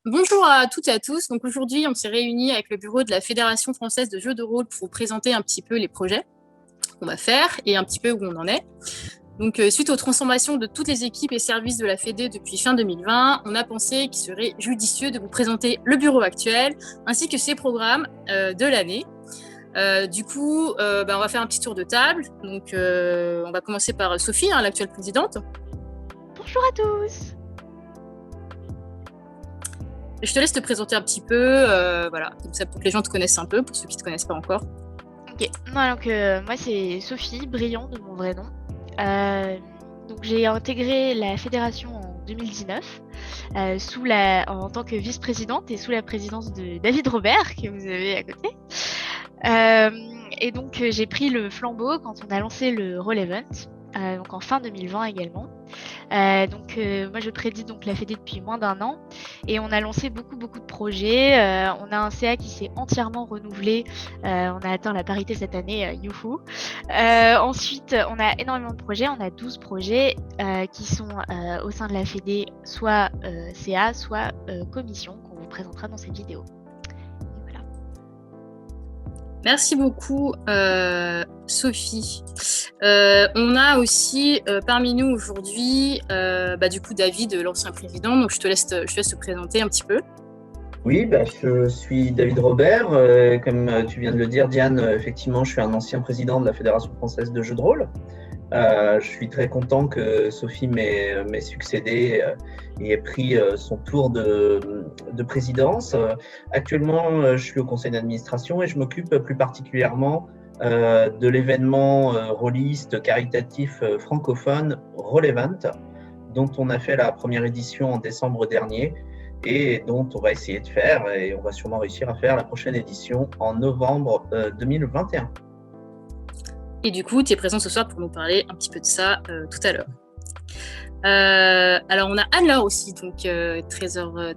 Bonjour à toutes et à tous. Donc aujourd'hui, on s'est réunis avec le bureau de la Fédération française de jeux de rôle pour vous présenter un petit peu les projets qu'on va faire et un petit peu où on en est. Donc suite aux transformations de toutes les équipes et services de la Fédé depuis fin 2020, on a pensé qu'il serait judicieux de vous présenter le bureau actuel ainsi que ses programmes de l'année. On va faire un petit tour de table. Donc on va commencer par Sophie, l'actuelle présidente. Bonjour à tous. Je te laisse te présenter un petit peu, comme ça pour que les gens te connaissent un peu, pour ceux qui ne te connaissent pas encore. Ok, moi c'est Sophie Briand de mon vrai nom. Donc j'ai intégré la fédération en 2019 en tant que vice-présidente et sous la présidence de David Robert que vous avez à côté. Et donc j'ai pris le flambeau quand on a lancé le Roll Event, donc en fin 2020 également. Moi je préside donc la Fédé depuis moins d'1 an et on a lancé beaucoup de projets. On a un CA qui s'est entièrement renouvelé. On a atteint la parité cette année, youhou. Ensuite, on a énormément de projets. On a 12 projets qui sont au sein de la Fédé, soit CA, soit commission qu'on vous présentera dans cette vidéo. Et voilà. Merci beaucoup, Sophie. On a aussi parmi nous aujourd'hui, David, l'ancien président. Donc je te laisse te présenter un petit peu. Oui, je suis David Robert. Comme tu viens de le dire, Diane, effectivement, je suis un ancien président de la Fédération française de jeux de rôle. Je suis très content que Sophie m'ait succédé et ait pris son tour de présidence. Actuellement, je suis au conseil d'administration et je m'occupe plus particulièrement de l'événement rôliste caritatif francophone Roll Event, dont on a fait la première édition en décembre dernier et dont on va essayer de faire, et on va sûrement réussir à faire la prochaine édition en novembre 2021. Et du coup, tu es présent ce soir pour nous parler un petit peu de ça tout à l'heure. Alors, on a Anne-Laure aussi, donc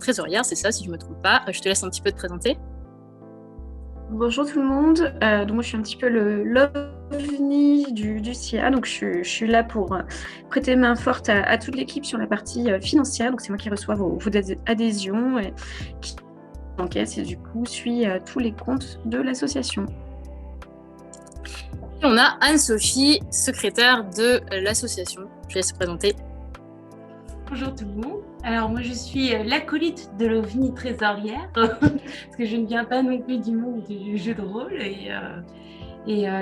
trésorière, c'est ça, si je ne me trompe pas. Je te laisse un petit peu te présenter. Bonjour tout le monde. Donc moi, je suis un petit peu l'OVNI du CIA. Donc, je suis là pour prêter main forte à toute l'équipe sur la partie financière. Donc, c'est moi qui reçois vos adhésions et qui encaisse et du coup suit tous les comptes de l'association. Et on a Anne-Sophie, secrétaire de l'association. Je laisse te présenter. Bonjour tout le monde. Alors moi je suis l'acolyte de l'OVNI trésorière parce que je ne viens pas non plus du monde du jeu de rôle et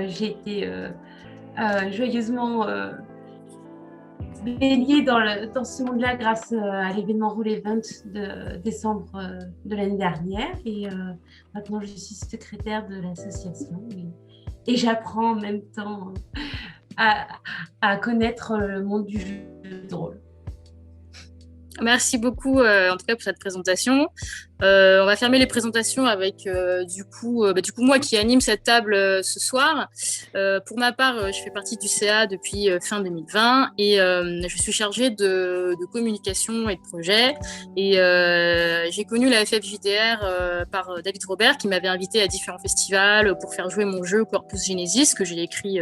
j'ai été joyeusement baignée dans ce monde-là grâce à l'événement Roll Event de décembre de l'année dernière et maintenant je suis secrétaire de l'association et j'apprends en même temps à connaître le monde du jeu de rôle. Merci beaucoup en tout cas pour cette présentation. On va fermer les présentations avec du coup moi qui anime cette table ce soir. Pour ma part, je fais partie du CA depuis fin 2020 et je suis chargée de communication et de projet. Et j'ai connu la FFJDR par David Robert qui m'avait invité à différents festivals pour faire jouer mon jeu Corpus Genesis que j'ai écrit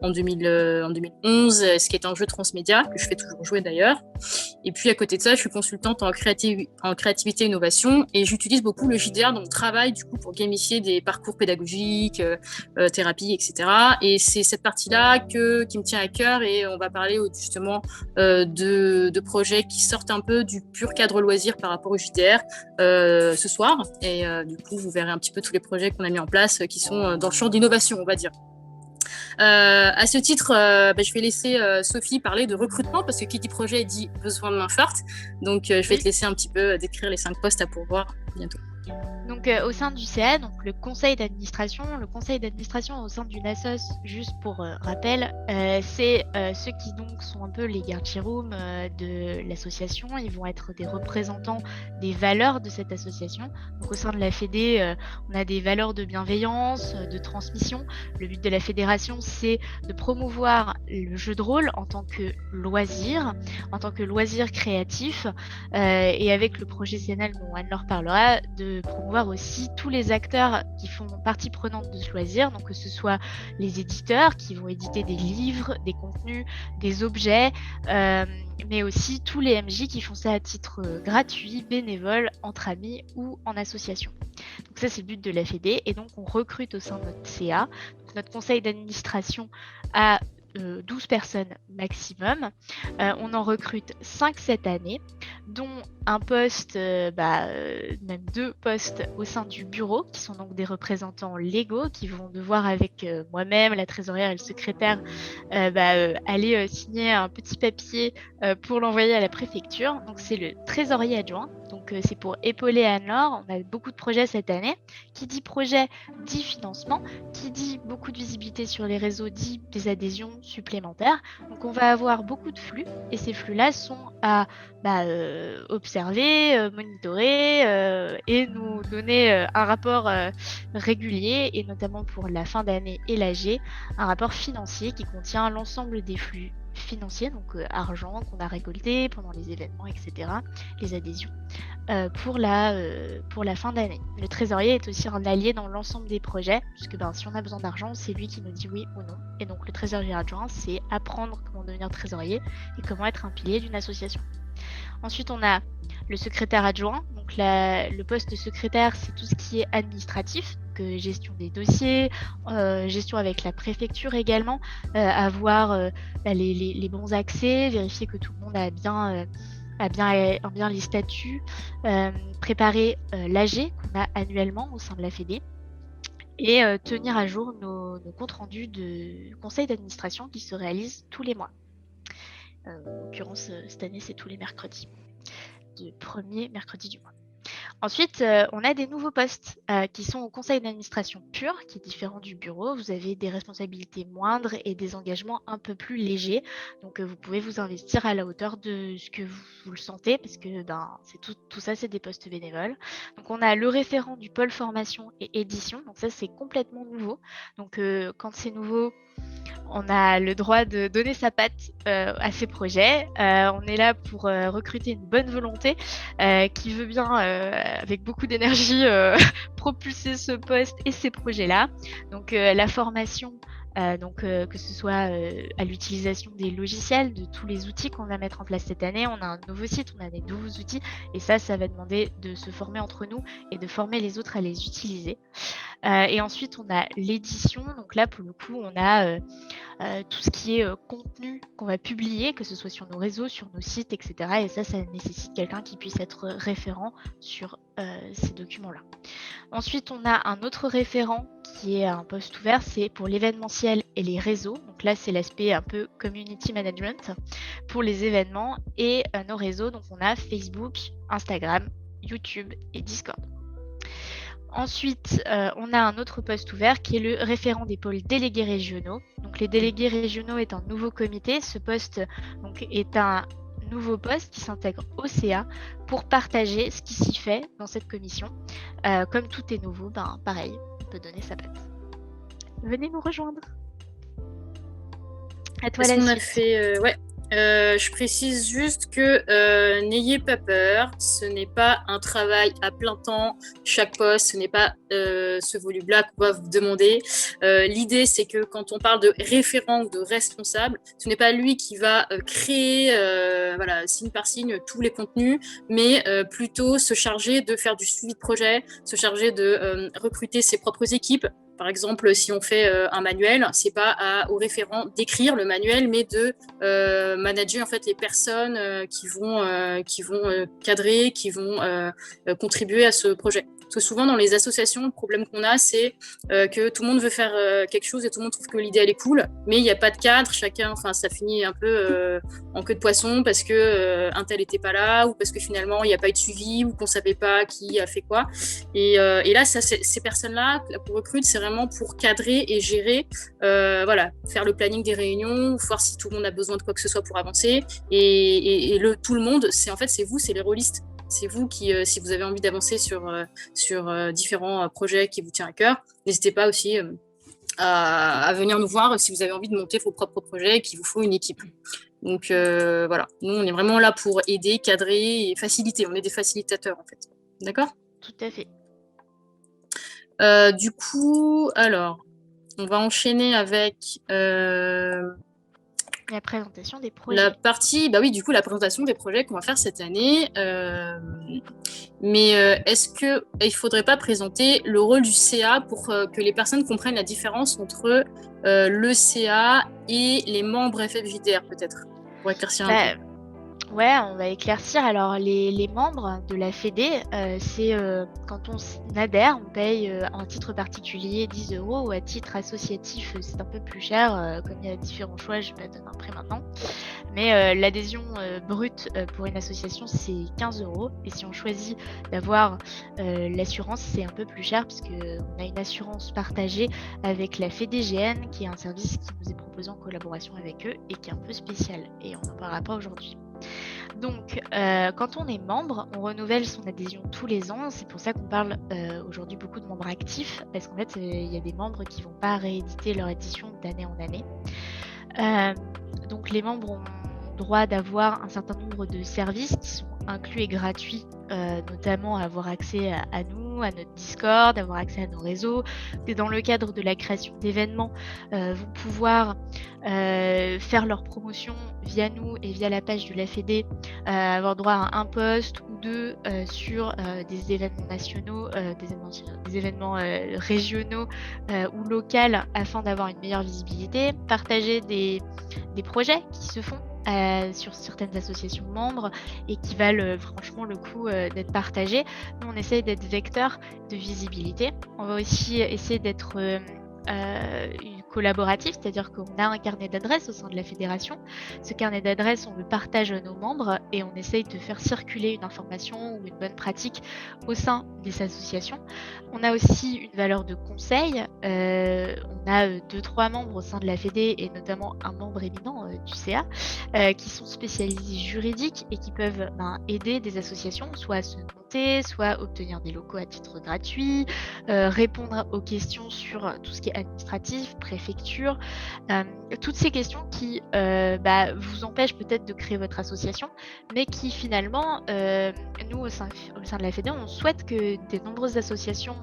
en 2011, ce qui est un jeu transmédia que je fais toujours jouer d'ailleurs. Et puis à côté de ça, je suis consultante en créativité et innovation et j'utilise beaucoup le JDR dans mon travail du coup pour gamifier des parcours pédagogiques, thérapie, etc. Et c'est cette partie-là qui me tient à cœur et on va parler justement de projets qui sortent un peu du pur cadre loisir par rapport au JDR ce soir. Et du coup, vous verrez un petit peu tous les projets qu'on a mis en place qui sont dans le champ d'innovation, on va dire. À ce titre, je vais laisser Sophie parler de recrutement parce que qui dit projet dit besoin de main forte. Donc, je vais te laisser un petit peu décrire les 5 postes à pourvoir bientôt. Donc au sein du CA, donc le conseil d'administration au sein d'une assoce, juste pour rappel, c'est ceux qui donc sont un peu les guardians de l'association. Ils vont être des représentants des valeurs de cette association. Donc au sein de la Fédé, on a des valeurs de bienveillance, de transmission. Le but de la fédération, c'est de promouvoir le jeu de rôle en tant que loisir créatif, et avec le projet CNL dont Anne leur parlera, de de promouvoir aussi tous les acteurs qui font partie prenante de ce loisir, donc que ce soit les éditeurs qui vont éditer des livres, des contenus, des objets, mais aussi tous les MJ qui font ça à titre gratuit, bénévole, entre amis ou en association. Donc ça, c'est le but de la Fédé, et donc on recrute au sein de notre CA. Donc, notre conseil d'administration a 12 personnes maximum. On en recrute 5 cette année, dont un poste, même 2 postes au sein du bureau, qui sont donc des représentants légaux, qui vont devoir avec moi-même, la trésorière et le secrétaire, aller signer un petit papier pour l'envoyer à la préfecture. Donc c'est le trésorier adjoint. Donc c'est pour épauler Anne-Laure. On a beaucoup de projets cette année. Qui dit projet dit financement. Qui dit beaucoup de visibilité sur les réseaux dit des adhésions supplémentaires. Donc on va avoir beaucoup de flux, et ces flux-là sont à observer, monitorer et nous donner un rapport régulier, et notamment pour la fin d'année et l'AG, un rapport financier qui contient l'ensemble des flux financiers, donc argent qu'on a récolté pendant les événements, etc., les adhésions, pour la fin d'année. Le trésorier est aussi un allié dans l'ensemble des projets, puisque si on a besoin d'argent, c'est lui qui nous dit oui ou non. Et donc le trésorier adjoint, c'est apprendre comment devenir trésorier et comment être un pilier d'une association. Ensuite, on a le secrétaire adjoint. Donc le poste de secrétaire, c'est tout ce qui est administratif, donc gestion des dossiers, gestion avec la préfecture également, avoir les bons accès, vérifier que tout le monde a bien les statuts, préparer l'AG qu'on a annuellement au sein de la Fédé, et tenir à jour nos comptes rendus de conseil d'administration qui se réalisent tous les mois. En l'occurrence, cette année, c'est tous les mercredis, le premier mercredi du mois. Ensuite, on a des nouveaux postes qui sont au conseil d'administration pur, qui est différent du bureau. Vous avez des responsabilités moindres et des engagements un peu plus légers. Donc, vous pouvez vous investir à la hauteur de ce que vous le sentez, parce que c'est tout ça, c'est des postes bénévoles. Donc, on a le référent du pôle formation et édition. Donc, ça, c'est complètement nouveau. Donc, quand c'est nouveau, on a le droit de donner sa patte à ces projets. On est là pour recruter une bonne volonté qui veut bien, avec beaucoup d'énergie, propulser ce poste et ces projets-là. Donc la formation, que ce soit à l'utilisation des logiciels, de tous les outils qu'on va mettre en place cette année. On a un nouveau site, on a des nouveaux outils, et ça va demander de se former entre nous et de former les autres à les utiliser. Et ensuite, on a l'édition. Donc là, pour le coup, on a tout ce qui est contenu qu'on va publier, que ce soit sur nos réseaux, sur nos sites, etc. Et ça nécessite quelqu'un qui puisse être référent sur ces documents-là. Ensuite, on a un autre référent qui est un poste ouvert, c'est pour l'événementiel et les réseaux. Donc là, c'est l'aspect un peu community management pour les événements et nos réseaux. Donc on a Facebook, Instagram, YouTube et Discord. Ensuite, on a un autre poste ouvert qui est le référent des pôles délégués régionaux. Donc les délégués régionaux est un nouveau comité. Ce poste est un nouveau poste qui s'intègre au CA pour partager ce qui s'y fait dans cette commission. Comme tout est nouveau, pareil, on peut donner sa patte. Venez nous rejoindre. À toi la suite. Je précise juste que n'ayez pas peur, ce n'est pas un travail à plein temps, chaque poste, ce n'est pas ce volume-là qu'on va vous demander. L'idée, c'est que quand on parle de référent ou de responsable, ce n'est pas lui qui va créer, signe par signe, tous les contenus, mais plutôt se charger de faire du suivi de projet, se charger de recruter ses propres équipes. Par exemple, si on fait un manuel, c'est pas au référent d'écrire le manuel, mais de manager en fait les personnes qui vont cadrer, qui vont contribuer à ce projet. Parce que souvent dans les associations, le problème qu'on a, c'est que tout le monde veut faire quelque chose et tout le monde trouve que l'idée elle est cool, mais il n'y a pas de cadre. Ça finit un peu en queue de poisson parce que un tel n'était pas là, ou parce que finalement il n'y a pas eu de suivi, ou qu'on savait pas qui a fait quoi. Et là, ces personnes-là qu'on recrute, c'est vraiment pour cadrer et gérer, faire le planning des réunions, voir si tout le monde a besoin de quoi que ce soit pour avancer. Et tout le monde, c'est vous, c'est les rôlistes. C'est vous qui, si vous avez envie d'avancer sur différents projets qui vous tiennent à cœur, n'hésitez pas aussi à venir nous voir si vous avez envie de monter vos propres projets et qu'il vous faut une équipe. Donc nous on est vraiment là pour aider, cadrer et faciliter. On est des facilitateurs en fait. D'accord ? Tout à fait. Du coup, alors, on va enchaîner avec La présentation des projets. la partie, bah oui, du coup, la présentation des projets qu'on va faire cette année. Mais est-ce qu'il ne faudrait pas présenter le rôle du CA pour que les personnes comprennent la différence entre le CA et les membres FFJDR, peut-être, pour éclaircir un peu. Ouais, on va éclaircir. Alors, les membres de la Fédé, c'est quand on adhère, on paye à titre particulier 10 € ou à titre associatif, c'est un peu plus cher. Comme il y a différents choix, je vais pas donner un prix maintenant. Mais l'adhésion brute pour une association, c'est 15 €. Et si on choisit d'avoir l'assurance, c'est un peu plus cher puisqu'on a une assurance partagée avec la FEDEGN, qui est un service qui nous est proposé en collaboration avec eux et qui est un peu spécial. Et on n'en parlera pas aujourd'hui. Donc, quand on est membre, on renouvelle son adhésion tous les ans. C'est pour ça qu'on parle aujourd'hui beaucoup de membres actifs, parce qu'en fait, il y a des membres qui ne vont pas rééditer leur édition d'année en année. Donc, les membres ont droit d'avoir un certain nombre de services qui sont inclus et gratuits, notamment avoir accès à nous, à notre Discord, avoir accès à nos réseaux. Et dans le cadre de la création d'événements, vont pouvoir faire leur promotion via nous et via la page de la Fédé, avoir droit à un post ou deux sur des événements nationaux, des événements régionaux ou locaux, afin d'avoir une meilleure visibilité, partager des projets qui se font sur certaines associations membres et qui valent franchement le coup d'être partagés. Nous, on essaye d'être vecteur de visibilité. On va aussi essayer d'être collaboratif, c'est-à-dire qu'on a un carnet d'adresses au sein de la fédération. Ce carnet d'adresses, on le partage à nos membres et on essaye de faire circuler une information ou une bonne pratique au sein des associations. On a aussi une valeur de conseil. On a 2-3 membres au sein de la Fédé et notamment un membre éminent du CA qui sont spécialisés juridiques et qui peuvent aider des associations soit à se monter, soit obtenir des locaux à titre gratuit, répondre aux questions sur tout ce qui est administratif, préfecture, toutes ces questions qui vous empêchent peut-être de créer votre association, mais qui finalement, nous au sein de la Fédé, on souhaite que des nombreuses associations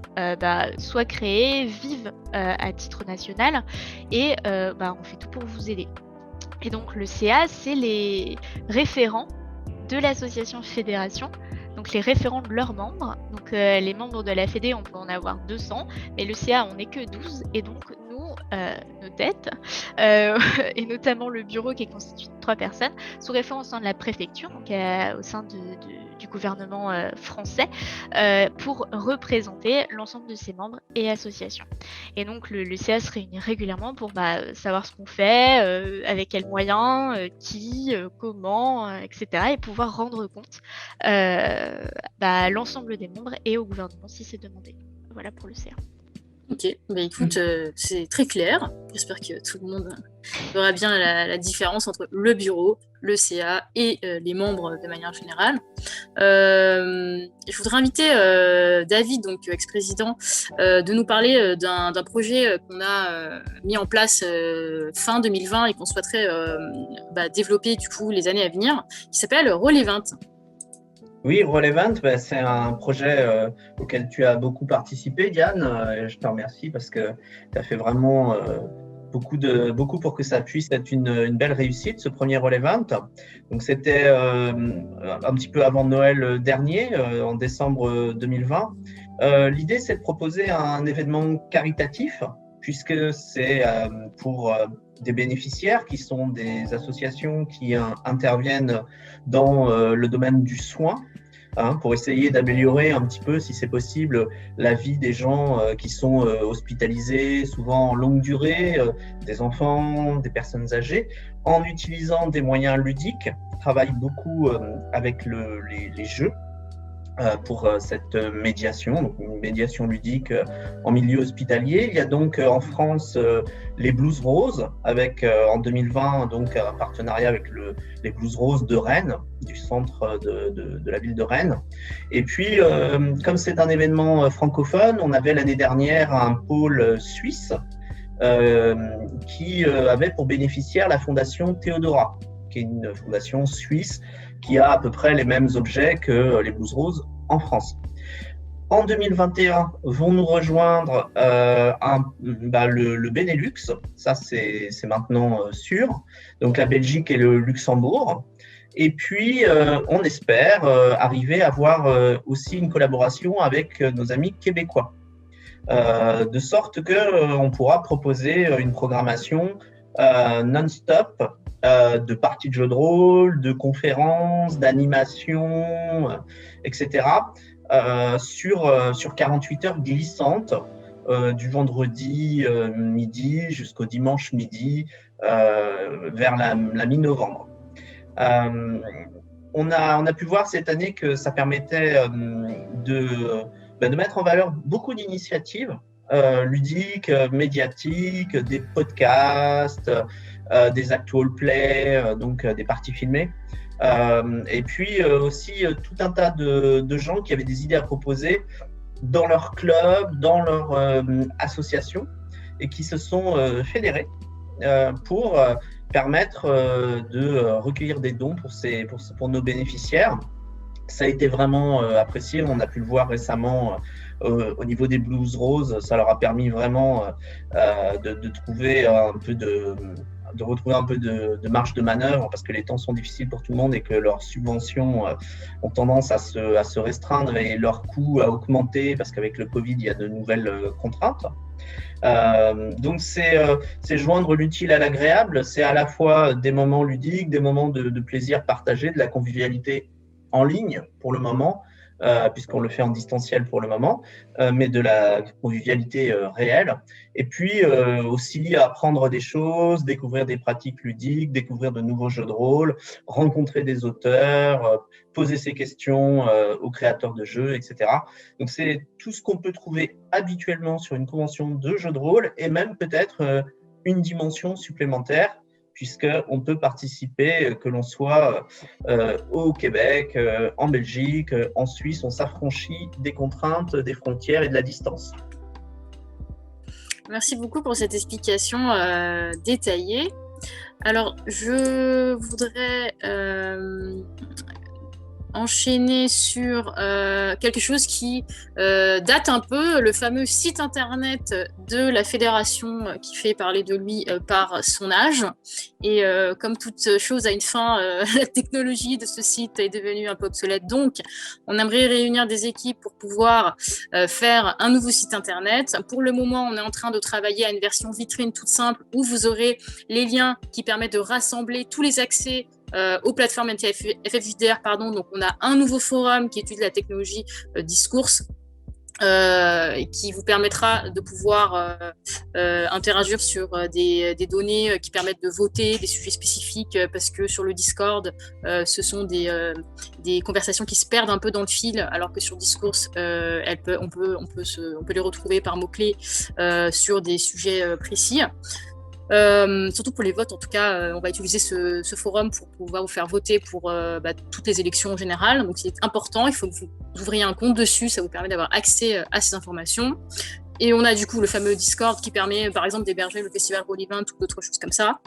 soient créées, vivent à titre national et on fait tout pour vous aider. Et donc le CA, c'est les référents de l'association fédération, donc les référents de leurs membres. Donc les membres de la Fédé, on peut en avoir 200, mais le CA, on n'est que 12. Et donc nous, nos têtes, et notamment le bureau qui est constitué de 3 personnes, sont référents au sein de la préfecture, donc au sein du gouvernement français, pour représenter l'ensemble de ses membres et associations. Et donc le CA se réunit régulièrement pour savoir ce qu'on fait, avec quels moyens, qui, comment, etc. et pouvoir rendre compte à l'ensemble des membres et au gouvernement si c'est demandé. Voilà pour le CA. Ok, écoute, c'est très clair. J'espère que tout le monde verra bien la différence entre le bureau, le CA et les membres de manière générale. Je voudrais inviter David, donc ex-président, de nous parler d'un projet qu'on a mis en place fin 2020 et qu'on souhaiterait développer du coup les années à venir, qui s'appelle Relevant. Oui, Relevant, c'est un projet auquel tu as beaucoup participé, Diane. Je te remercie parce que tu as fait vraiment beaucoup pour que ça puisse être une belle réussite, ce premier Relevant. Donc, c'était un petit peu avant Noël dernier, en décembre 2020. L'idée, c'est de proposer un événement caritatif, puisque c'est pour des bénéficiaires qui sont des associations qui interviennent dans le domaine du soin, pour essayer d'améliorer un petit peu, si c'est possible, la vie des gens qui sont hospitalisés, souvent en longue durée, des enfants, des personnes âgées, en utilisant des moyens ludiques. On travaille beaucoup avec les jeux pour cette médiation, donc une médiation ludique en milieu hospitalier. Il y a donc en France les Blues Roses, avec en 2020 donc un partenariat avec les Blues Roses de Rennes, du centre de la ville de Rennes. Et puis, comme c'est un événement francophone, on avait l'année dernière un pôle suisse qui avait pour bénéficiaire la fondation Théodora, qui est une fondation suisse qui a à peu près les mêmes objets que les Blues Roses en France. En 2021, vont nous rejoindre le Benelux, ça c'est maintenant sûr, donc la Belgique et le Luxembourg. Et puis, on espère arriver à avoir aussi une collaboration avec nos amis québécois, de sorte qu'on pourra proposer une programmation non-stop de parties de jeux de rôle, de conférences, d'animations, etc. Sur 48 heures glissantes, du vendredi midi jusqu'au dimanche midi, vers la mi-novembre. On a pu voir cette année que ça permettait de mettre en valeur beaucoup d'initiatives ludiques, médiatiques, des podcasts, des actual plays, donc des parties filmées. Et puis aussi tout un tas de gens qui avaient des idées à proposer dans leur club, dans leur association, et qui se sont fédérés pour permettre de recueillir des dons pour nos bénéficiaires. Ça a été vraiment apprécié. On a pu le voir récemment au niveau des Blues Roses. Ça leur a permis vraiment de trouver un peu de retrouver un peu de marge de manœuvre, parce que les temps sont difficiles pour tout le monde et que leurs subventions ont tendance à se restreindre et leurs coûts à augmenter, parce qu'avec le Covid, il y a de nouvelles contraintes. Donc c'est joindre l'utile à l'agréable. C'est à la fois des moments ludiques, des moments de plaisir partagé, de la convivialité en ligne pour le moment, puisqu'on le fait en distanciel pour le moment, mais de la convivialité réelle. Et puis aussi apprendre des choses, découvrir des pratiques ludiques, découvrir de nouveaux jeux de rôle, rencontrer des auteurs, poser ses questions aux créateurs de jeux, etc. Donc c'est tout ce qu'on peut trouver habituellement sur une convention de jeux de rôle, et même peut-être une dimension supplémentaire, puisqu'on peut participer, que l'on soit au Québec, en Belgique, en Suisse. On s'affranchit des contraintes, des frontières et de la distance. Merci beaucoup pour cette explication détaillée. Alors, je voudrais enchaîner sur quelque chose qui date un peu, le fameux site internet de la fédération qui fait parler de lui par son âge. Et comme toute chose a une fin, la technologie de ce site est devenue un peu obsolète. Donc, on aimerait réunir des équipes pour pouvoir faire un nouveau site internet. Pour le moment, on est en train de travailler à une version vitrine toute simple où vous aurez les liens qui permettent de rassembler tous les accès aux plateformes FFJDR, donc on a un nouveau forum qui étudie la technologie discourse, qui vous permettra de pouvoir interagir sur des données qui permettent de voter des sujets spécifiques, parce que sur le Discord, ce sont des conversations qui se perdent un peu dans le fil, alors que sur Discourse, on peut les retrouver par mots-clés sur des sujets précis. Surtout pour les votes, en tout cas, on va utiliser ce forum pour pouvoir vous faire voter pour toutes les élections générales. Donc c'est important, il faut que vous ouvriez un compte dessus, ça vous permet d'avoir accès à ces informations. Et on a du coup le fameux Discord qui permet par exemple d'héberger le festival Roll Event ou d'autres choses comme ça.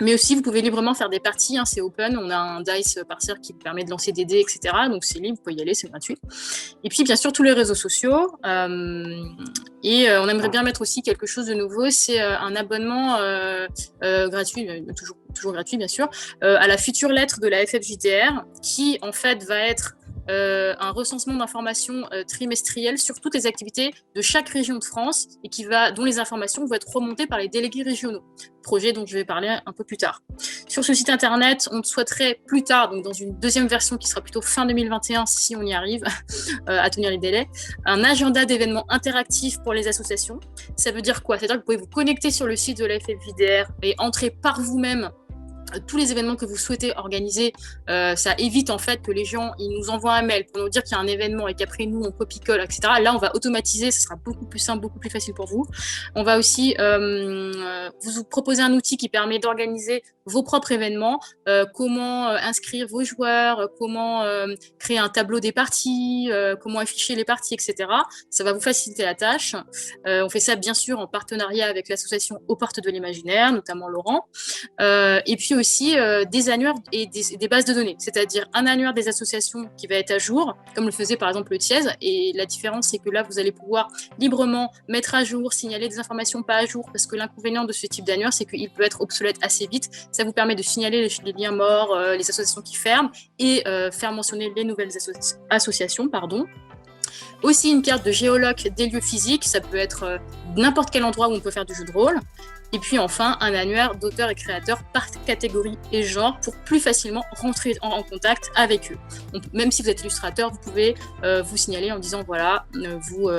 Mais aussi, vous pouvez librement faire des parties, c'est open. On a un dice parser qui vous permet de lancer des dés, etc. Donc c'est libre, vous pouvez y aller, c'est gratuit. Et puis, bien sûr, tous les réseaux sociaux. Et on aimerait bien mettre aussi quelque chose de nouveau, c'est un abonnement gratuit, toujours gratuit, bien sûr, à la future lettre de la FFJDR, qui, en fait, va être un recensement d'informations trimestrielles sur toutes les activités de chaque région de France et dont les informations vont être remontées par les délégués régionaux, projet dont je vais parler un peu plus tard. Sur ce site internet, on souhaiterait plus tard, donc dans une deuxième version qui sera plutôt fin 2021 si on y arrive à tenir les délais, un agenda d'événements interactifs pour les associations. Ça veut dire quoi? C'est-à-dire que vous pouvez vous connecter sur le site de la FFJDR et entrer par vous-même tous les événements que vous souhaitez organiser. Ça évite en fait que les gens ils nous envoient un mail pour nous dire qu'il y a un événement et qu'après nous on copie-colle, etc. Là on va automatiser, ce sera beaucoup plus simple, beaucoup plus facile pour vous. On va aussi vous proposer un outil qui permet d'organiser vos propres événements, comment inscrire vos joueurs, comment créer un tableau des parties, comment afficher les parties, etc. Ça va vous faciliter la tâche. On fait ça bien sûr en partenariat avec l'association Aux Portes de l'Imaginaire, notamment Laurent. Et puis puis aussi des annuaires et des bases de données, c'est-à-dire un annuaire des associations qui va être à jour, comme le faisait par exemple le TIES, et la différence c'est que là vous allez pouvoir librement mettre à jour, signaler des informations pas à jour, parce que l'inconvénient de ce type d'annuaire c'est qu'il peut être obsolète assez vite. Ça vous permet de signaler les liens morts, les associations qui ferment, et faire mentionner les nouvelles associations. Aussi une carte de géoloc des lieux physiques, ça peut être n'importe quel endroit où on peut faire du jeu de rôle. Et puis enfin, un annuaire d'auteurs et créateurs par catégorie et genre pour plus facilement rentrer en contact avec eux. Donc, même si vous êtes illustrateur, vous pouvez vous signaler en disant voilà, vous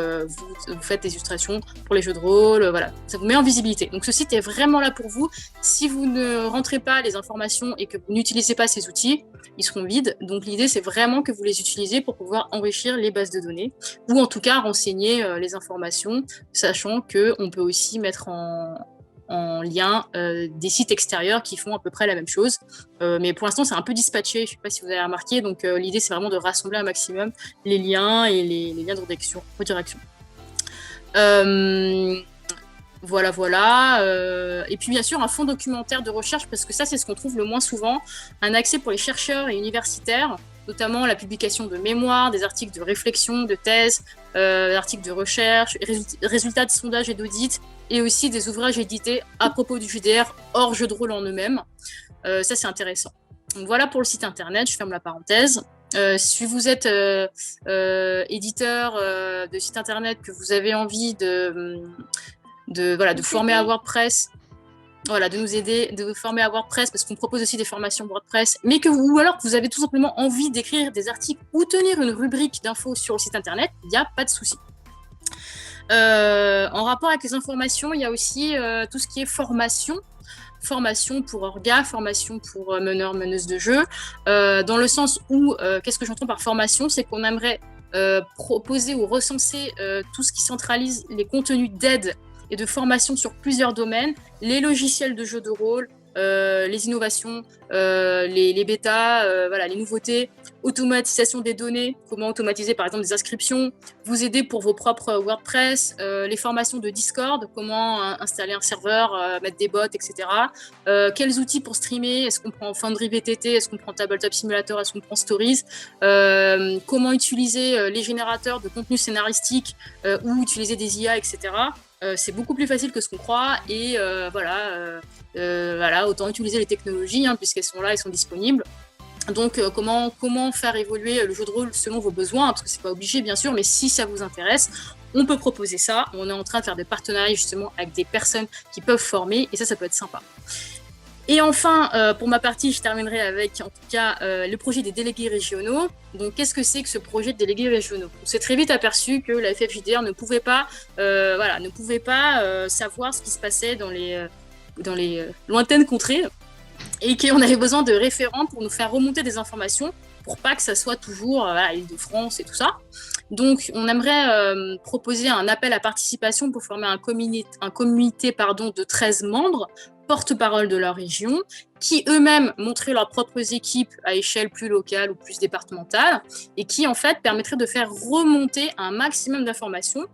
faites des illustrations pour les jeux de rôle, voilà, ça vous met en visibilité. Donc ce site est vraiment là pour vous. Si vous ne rentrez pas les informations et que vous n'utilisez pas ces outils, ils seront vides. Donc l'idée c'est vraiment que vous les utilisez pour pouvoir enrichir les bases de données ou en tout cas renseigner les informations, sachant qu'on peut aussi mettre en lien des sites extérieurs qui font à peu près la même chose. Mais pour l'instant, c'est un peu dispatché, je ne sais pas si vous avez remarqué. Donc, l'idée, c'est vraiment de rassembler un maximum les liens et les liens de redirection. Voilà. Et puis, bien sûr, un fonds documentaire de recherche, parce que ça, c'est ce qu'on trouve le moins souvent. Un accès pour les chercheurs et universitaires, notamment la publication de mémoires, des articles de réflexion, de thèse, d'articles de recherche, résultats de sondages et d'audits, et aussi des ouvrages édités à propos du JDR hors jeu de rôle en eux-mêmes. Ça, c'est intéressant. Donc voilà pour le site internet, je ferme la parenthèse. Si vous êtes éditeur de site internet, que vous avez envie de former à WordPress, de nous aider, de vous former à WordPress, parce qu'on propose aussi des formations WordPress, ou alors que vous avez tout simplement envie d'écrire des articles ou tenir une rubrique d'infos sur le site internet, il n'y a pas de souci. En rapport avec les informations, il y a aussi tout ce qui est formation pour orga, formation pour meneurs, meneuses de jeu, dans le sens où, qu'est-ce que j'entends par formation, c'est qu'on aimerait proposer ou recenser tout ce qui centralise les contenus d'aide et de formation sur plusieurs domaines, les logiciels de jeu de rôle, les innovations, les bêtas, les nouveautés, automatisation des données, comment automatiser par exemple des inscriptions, vous aider pour vos propres WordPress, les formations de Discord, comment installer un serveur, mettre des bots, etc. Quels outils pour streamer, est-ce qu'on prend Foundry VTT, est-ce qu'on prend Tabletop Simulator, est-ce qu'on prend Stories, comment utiliser les générateurs de contenu scénaristique ou utiliser des IA, etc. C'est beaucoup plus facile que ce qu'on croit et autant utiliser les technologies puisqu'elles sont là, elles sont disponibles. Donc comment faire évoluer le jeu de rôle selon vos besoins, parce que c'est pas obligé bien sûr, mais si ça vous intéresse, on peut proposer ça. On est en train de faire des partenariats justement avec des personnes qui peuvent former et ça peut être sympa. Et enfin, pour ma partie, je terminerai avec, en tout cas, le projet des délégués régionaux. Donc, qu'est-ce que c'est que ce projet de délégués régionaux ? On s'est très vite aperçu que la FFJDR ne pouvait pas savoir ce qui se passait dans les lointaines contrées et qu'on avait besoin de référents pour nous faire remonter des informations pour pas que ça soit toujours l'Île-de-France et tout ça. Donc, on aimerait proposer un appel à participation pour former un comité de 13 membres porte-parole de leur région, qui eux-mêmes montraient leurs propres équipes à échelle plus locale ou plus départementale, et qui en fait permettraient de faire remonter un maximum d'informations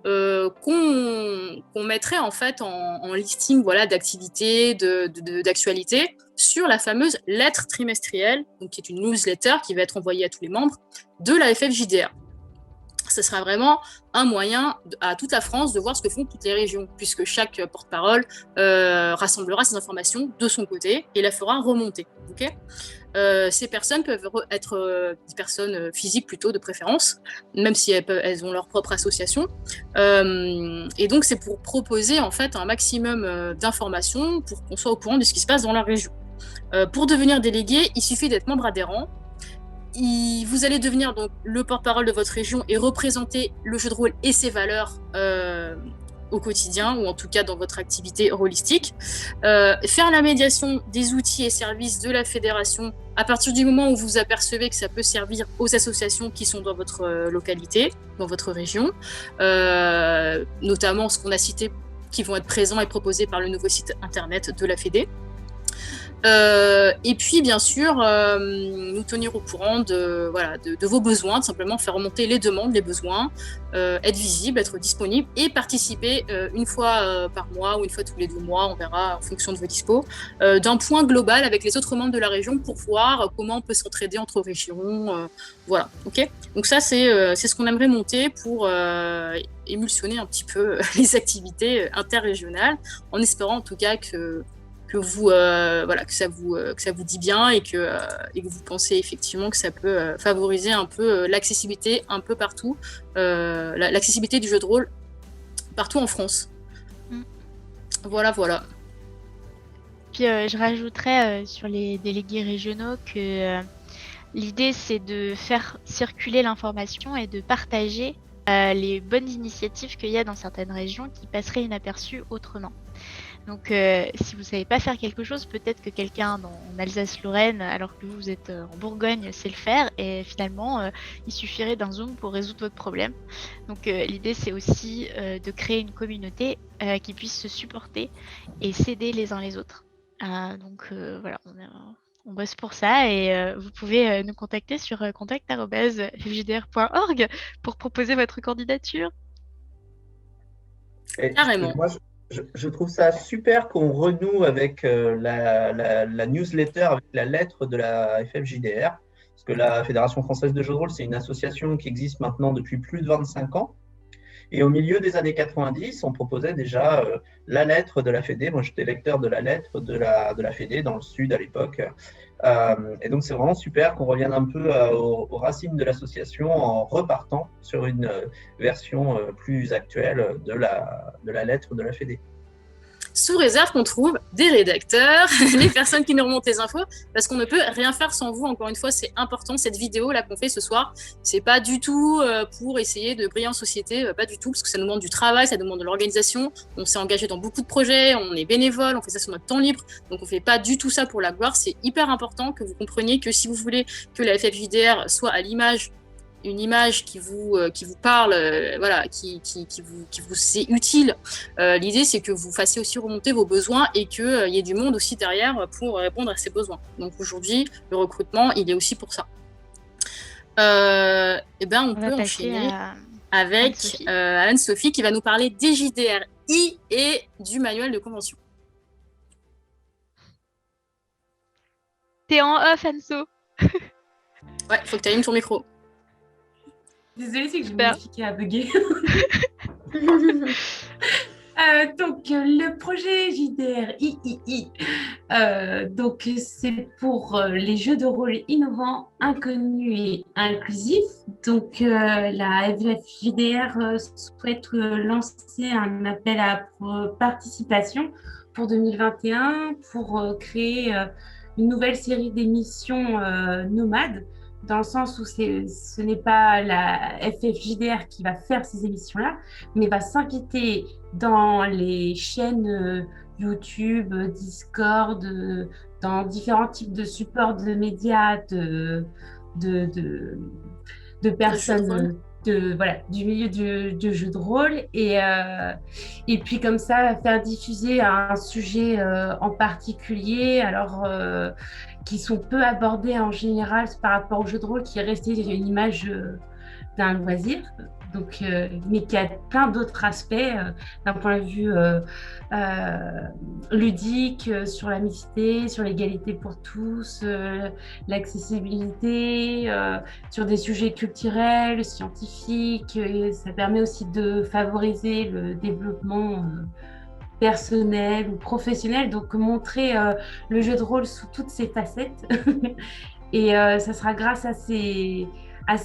qu'on mettrait en fait en listing d'activités, d'actualités sur la fameuse lettre trimestrielle, donc qui est une newsletter qui va être envoyée à tous les membres de la FFJDR. Ce sera vraiment un moyen à toute la France de voir ce que font toutes les régions, puisque chaque porte-parole rassemblera ces informations de son côté et la fera remonter. Okay, ces personnes peuvent être des personnes physiques plutôt de préférence, même si elles ont leur propre association. Et donc c'est pour proposer en fait un maximum d'informations pour qu'on soit au courant de ce qui se passe dans leur région. Pour devenir délégué, il suffit d'être membre adhérent. Vous allez devenir donc le porte-parole de votre région et représenter le jeu de rôle et ses valeurs au quotidien, ou en tout cas dans votre activité rôlistique. Faire la médiation des outils et services de la fédération à partir du moment où vous apercevez que ça peut servir aux associations qui sont dans votre localité, dans votre région, notamment ce qu'on a cité qui vont être présents et proposés par le nouveau site internet de la Fédé. Et puis, bien sûr, nous tenir au courant de vos besoins, tout simplement faire remonter les demandes, les besoins, être visible, être disponible et participer une fois par mois ou une fois tous les 2 mois, on verra en fonction de vos dispos, d'un point global avec les autres membres de la région pour voir comment on peut s'entraider entre régions. Voilà, ok. Donc ça, c'est ce qu'on aimerait monter pour émulsionner un petit peu les activités interrégionales, en espérant en tout cas que ça vous dit bien et que vous pensez effectivement que ça peut favoriser un peu l'accessibilité un peu partout, l'accessibilité du jeu de rôle partout en France. Voilà. Puis je rajouterais sur les délégués régionaux que l'idée c'est de faire circuler l'information et de partager les bonnes initiatives qu'il y a dans certaines régions qui passeraient inaperçues autrement. Donc, si vous savez pas faire quelque chose, peut-être que quelqu'un en Alsace-Lorraine, alors que vous êtes en Bourgogne, sait le faire. Et finalement, il suffirait d'un Zoom pour résoudre votre problème. Donc, l'idée, c'est aussi de créer une communauté qui puisse se supporter et s'aider les uns les autres. Donc, voilà, on bosse pour ça. Et vous pouvez nous contacter sur contact@fjdr.org pour proposer votre candidature. Et Carrément. moi, je trouve ça super qu'on renoue avec la newsletter, avec la lettre de la FFJDR, parce que la Fédération française de jeux de rôle, c'est une association qui existe maintenant depuis plus de 25 ans. Et au milieu des années 90, on proposait déjà la lettre de la Fédé. Moi, j'étais lecteur de la lettre de la Fédé dans le Sud à l'époque. Et donc, c'est vraiment super qu'on revienne un peu aux racines de l'association en repartant sur une version plus actuelle de la lettre de la Fédé. Sous réserve qu'on trouve des rédacteurs, les personnes qui nous remontent les infos, parce qu'on ne peut rien faire sans vous. Encore une fois, c'est important. Cette vidéo là qu'on fait ce soir, c'est pas du tout pour essayer de briller en société, pas du tout, parce que ça nous demande du travail, ça nous demande de l'organisation. On s'est engagé dans beaucoup de projets, on est bénévole, on fait ça sur notre temps libre, donc on fait pas du tout ça pour la gloire. C'est hyper important que vous compreniez que si vous voulez que la FFJDR soit à l'image, une image qui vous parle, qui vous est utile. L'idée, c'est que vous fassiez aussi remonter vos besoins et qu'il y ait du monde aussi derrière pour répondre à ces besoins. Donc aujourd'hui, le recrutement, il est aussi pour ça. On peut enchaîner avec Anne-Sophie qui va nous parler des JDRI et du manuel de convention. T'es en off, Anso. Ouais, faut que tu allumes ton micro. Désolée, c'est que je m'expliquais à bugger. Donc, le projet JDR-III, donc c'est pour les jeux de rôle innovants, inconnus et inclusifs. Donc, la FFJDR souhaite lancer un appel à participation pour 2021 pour créer une nouvelle série d'émissions nomades, dans le sens où ce n'est pas la FFJDR qui va faire ces émissions-là, mais va s'inviter dans les chaînes YouTube, Discord, dans différents types de supports de médias, de personnes du milieu du jeu de rôle. Et puis comme ça, faire diffuser un sujet en particulier, alors qui sont peu abordés en général par rapport au jeu de rôle, qui est resté une image d'un loisir, donc, mais qui a plein d'autres aspects d'un point de vue ludique, sur la mixité, sur l'égalité pour tous, l'accessibilité, sur des sujets culturels, scientifiques. Et ça permet aussi de favoriser le développement personnel ou professionnel, donc montrer le jeu de rôle sous toutes ses facettes. Et ça sera grâce à ces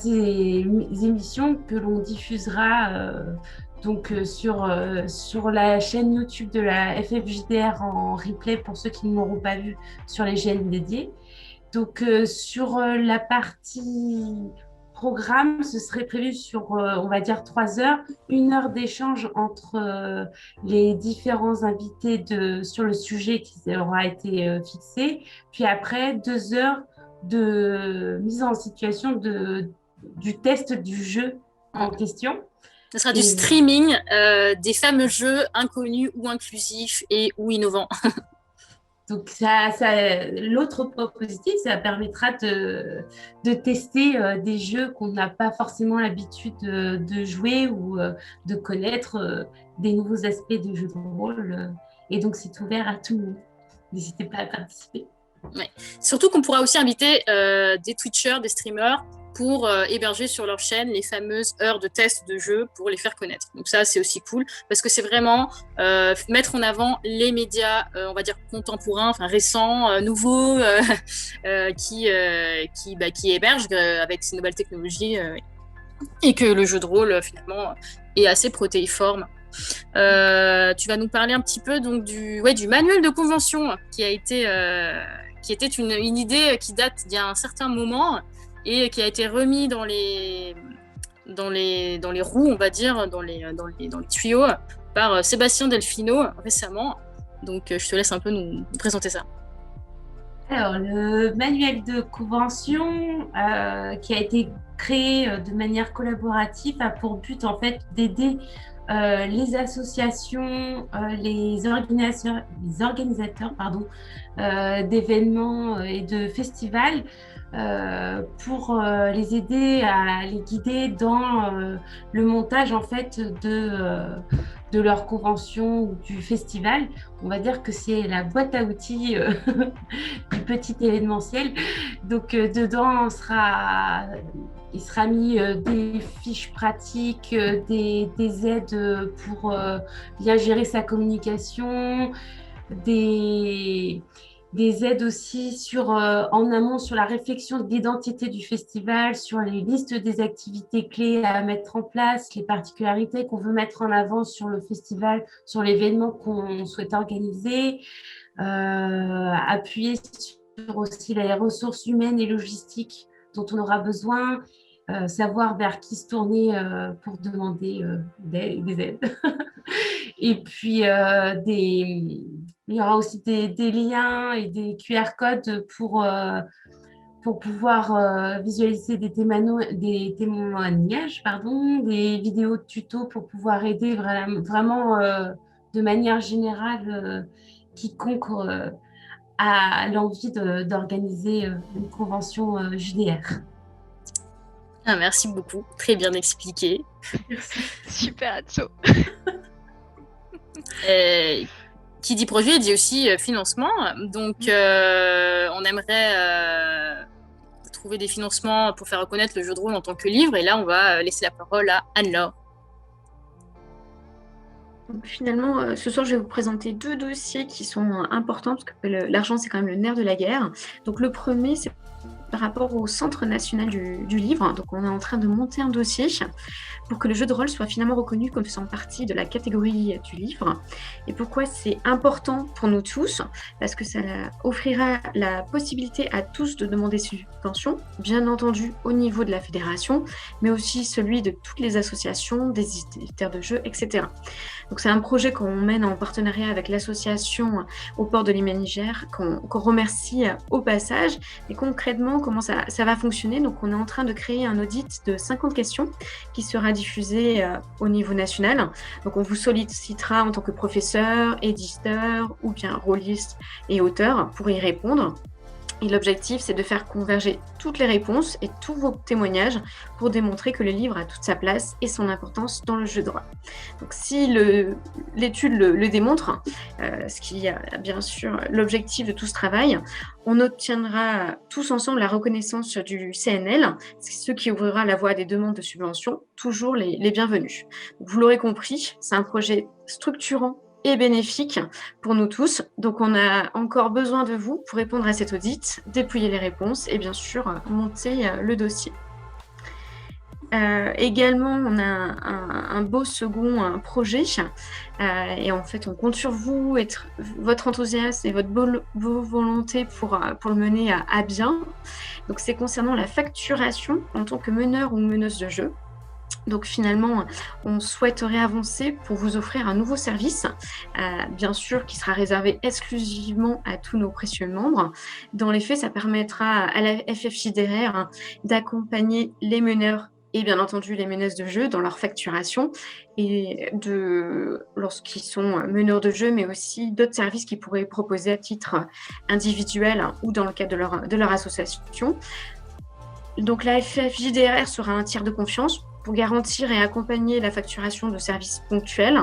émissions que l'on diffusera sur la chaîne YouTube de la FFJDR en replay pour ceux qui ne l'auront pas vu sur les chaînes dédiées. Donc sur la partie programme, ce serait prévu sur, on va dire, 3 heures, 1 heure d'échange entre les différents invités sur le sujet qui aura été fixé, puis après 2 heures de mise en situation du test du jeu en question. Ce sera du streaming des fameux jeux inconnus ou inclusifs et ou innovants. Donc, l'autre point positif, ça permettra de tester des jeux qu'on n'a pas forcément l'habitude de jouer ou de connaître des nouveaux aspects de jeux de rôle. Et donc, c'est ouvert à tout le monde. N'hésitez pas à participer. Ouais. Surtout qu'on pourra aussi inviter des Twitchers, des streamers pour héberger sur leur chaîne les fameuses heures de test de jeu pour les faire connaître. Donc ça, c'est aussi cool parce que c'est vraiment mettre en avant les médias, on va dire contemporains, enfin récents, nouveaux, qui hébergent avec ces nouvelles technologies et que le jeu de rôle finalement est assez protéiforme. Tu vas nous parler un petit peu donc du manuel de convention qui était une idée qui date d'il y a un certain moment et qui a été remis dans les roues, on va dire, dans les tuyaux par Sébastien Delfino récemment. Donc je te laisse un peu nous présenter ça. Alors, le manuel de convention qui a été créé de manière collaborative a pour but en fait d'aider les associations, les organisateurs d'événements et de festivals pour les aider à les guider dans le montage en fait de leur convention ou du festival. On va dire que c'est la boîte à outils du petit événementiel. Donc dedans, il sera mis des fiches pratiques, des aides pour bien gérer sa communication, des aides aussi en amont sur la réflexion de l'identité du festival, sur les listes des activités clés à mettre en place, les particularités qu'on veut mettre en avant sur le festival, sur l'événement qu'on souhaite organiser, appuyer sur aussi les ressources humaines et logistiques dont on aura besoin, savoir vers qui se tourner pour demander des aides. Et puis, il y aura aussi des liens et des QR codes pour pouvoir visualiser des témoignages, des vidéos de tutos pour pouvoir aider vraiment de manière générale quiconque a l'envie d'organiser une convention JDR. Ah, merci beaucoup, très bien expliqué. Merci. Super, Atso. Qui dit projet dit aussi financement. Donc, on aimerait trouver des financements pour faire reconnaître le jeu de rôle en tant que livre. Et là, on va laisser la parole à Anne-Laure. Donc, finalement, ce soir, je vais vous présenter 2 dossiers qui sont importants parce que l'argent, c'est quand même le nerf de la guerre. Donc, le premier, c'est par rapport au Centre national du livre. Donc, on est en train de monter un dossier pour que le jeu de rôle soit finalement reconnu comme faisant partie de la catégorie du livre. Et pourquoi c'est important pour nous tous? Parce que ça offrira la possibilité à tous de demander subventions, bien entendu au niveau de la fédération, mais aussi celui de toutes les associations, des éditeurs de jeux, etc. Donc c'est un projet qu'on mène en partenariat avec l'association au port de Limen-Niger, qu'on remercie au passage. Et concrètement, comment ça va fonctionner? Donc on est en train de créer un audit de 50 questions qui sera diffusé au niveau national. Donc on vous sollicitera en tant que professeur, éditeur ou bien rôliste et auteur pour y répondre. Et l'objectif, c'est de faire converger toutes les réponses et tous vos témoignages pour démontrer que le livre a toute sa place et son importance dans le jeu de rôle. Donc si l'étude le démontre, ce qui est bien sûr l'objectif de tout ce travail, on obtiendra tous ensemble la reconnaissance du CNL, ce qui ouvrira la voie à des demandes de subventions, toujours les bienvenus. Donc, vous l'aurez compris, c'est un projet structurant et bénéfique pour nous tous. Donc, on a encore besoin de vous pour répondre à cet audit, dépouiller les réponses et bien sûr monter le dossier. Également, on a un beau second projet et en fait, on compte sur vous, votre enthousiasme et vos volontés pour le mener à bien. Donc, c'est concernant la facturation en tant que meneur ou meneuse de jeu. Donc finalement, on souhaiterait avancer pour vous offrir un nouveau service, bien sûr, qui sera réservé exclusivement à tous nos précieux membres. Dans les faits, ça permettra à la FFJDR d'accompagner les meneurs et bien entendu les meneuses de jeu dans leur facturation et lorsqu'ils sont meneurs de jeu, mais aussi d'autres services qu'ils pourraient proposer à titre individuel ou dans le cadre de leur association. Donc la FFJDR sera un tiers de confiance pour garantir et accompagner la facturation de services ponctuels.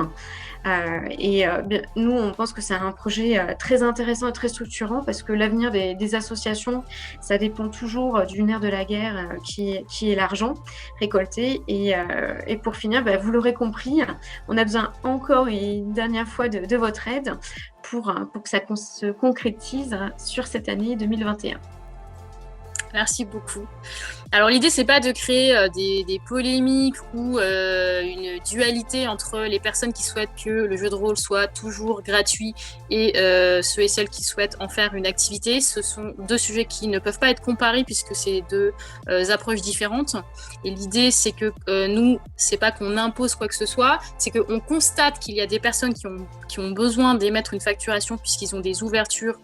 Nous, on pense que c'est un projet très intéressant et très structurant parce que l'avenir des associations, ça dépend toujours du nerf de la guerre qui est l'argent récolté. Et pour finir, vous l'aurez compris, on a besoin encore une dernière fois de votre aide pour que ça se concrétise sur cette année 2021. Merci beaucoup. Alors l'idée, c'est pas de créer des polémiques ou une dualité entre les personnes qui souhaitent que le jeu de rôle soit toujours gratuit et ceux et celles qui souhaitent en faire une activité. Ce sont deux sujets qui ne peuvent pas être comparés puisque c'est deux approches différentes. Et l'idée, c'est que nous, c'est pas qu'on impose quoi que ce soit, c'est qu'on constate qu'il y a des personnes qui ont besoin d'émettre une facturation puisqu'ils ont des ouvertures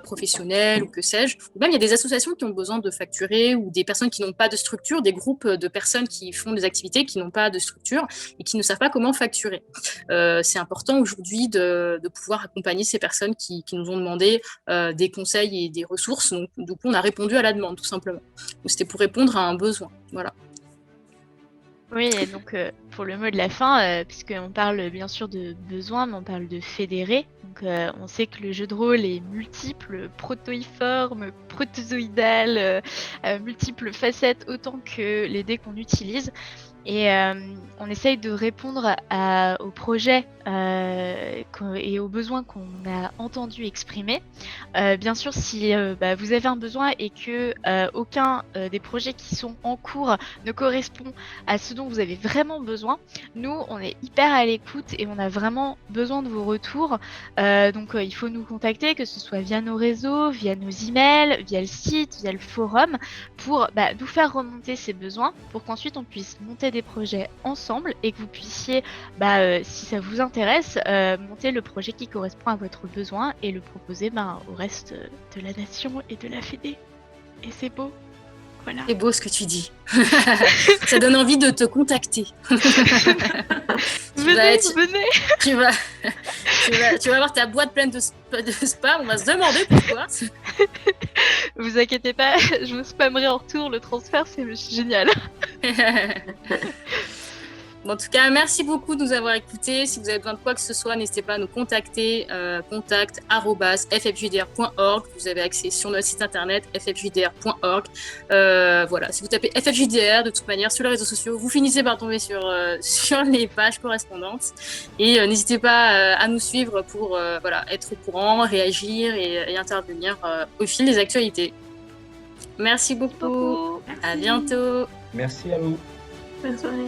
professionnelles ou que sais-je. Ou même il y a des associations qui ont besoin de facturer ou des personnes qui n'ont pas de structure, des groupes de personnes qui font des activités qui n'ont pas de structure et qui ne savent pas comment facturer. C'est important aujourd'hui de pouvoir accompagner ces personnes qui nous ont demandé des conseils et des ressources. Donc, du coup, on a répondu à la demande, tout simplement. Donc, c'était pour répondre à un besoin. Voilà. Oui, et donc pour le mot de la fin, puisqu'on parle bien sûr de besoin, mais on parle de fédérer. Donc on sait que le jeu de rôle est multiple, protoïforme, protozoïdal, multiples facettes autant que les dés qu'on utilise. Et on essaye de répondre aux projets et aux besoins qu'on a entendus exprimer. Bien sûr, si vous avez un besoin et que aucun des projets qui sont en cours ne correspond à ce dont vous avez vraiment besoin, nous, on est hyper à l'écoute et on a vraiment besoin de vos retours. Donc, il faut nous contacter, que ce soit via nos réseaux, via nos emails, via le site, via le forum, pour nous faire remonter ces besoins, pour qu'ensuite on puisse monter des projets ensemble et que vous puissiez, si ça vous intéresse, monter le projet qui correspond à votre besoin et le proposer au reste de la nation et de la Fédé. Et c'est beau. Voilà. C'est beau ce que tu dis. Ça donne envie de te contacter. Venez. Tu vas avoir ta boîte pleine de spam. On va se demander pourquoi. Vous inquiétez pas, je vous spammerai en retour. Le transfert, c'est génial. Bon, en tout cas, merci beaucoup de nous avoir écoutés. Si vous avez besoin de quoi que ce soit, n'hésitez pas à nous contacter. contact@ffjdr.org. Vous avez accès sur notre site internet ffjdr.org. Voilà, si vous tapez ffjdr, de toute manière, sur les réseaux sociaux, vous finissez par tomber sur les pages correspondantes. Et n'hésitez pas à nous suivre pour être au courant, réagir et intervenir au fil des actualités. Merci beaucoup. Merci. À bientôt. Merci à vous. Bonne soirée.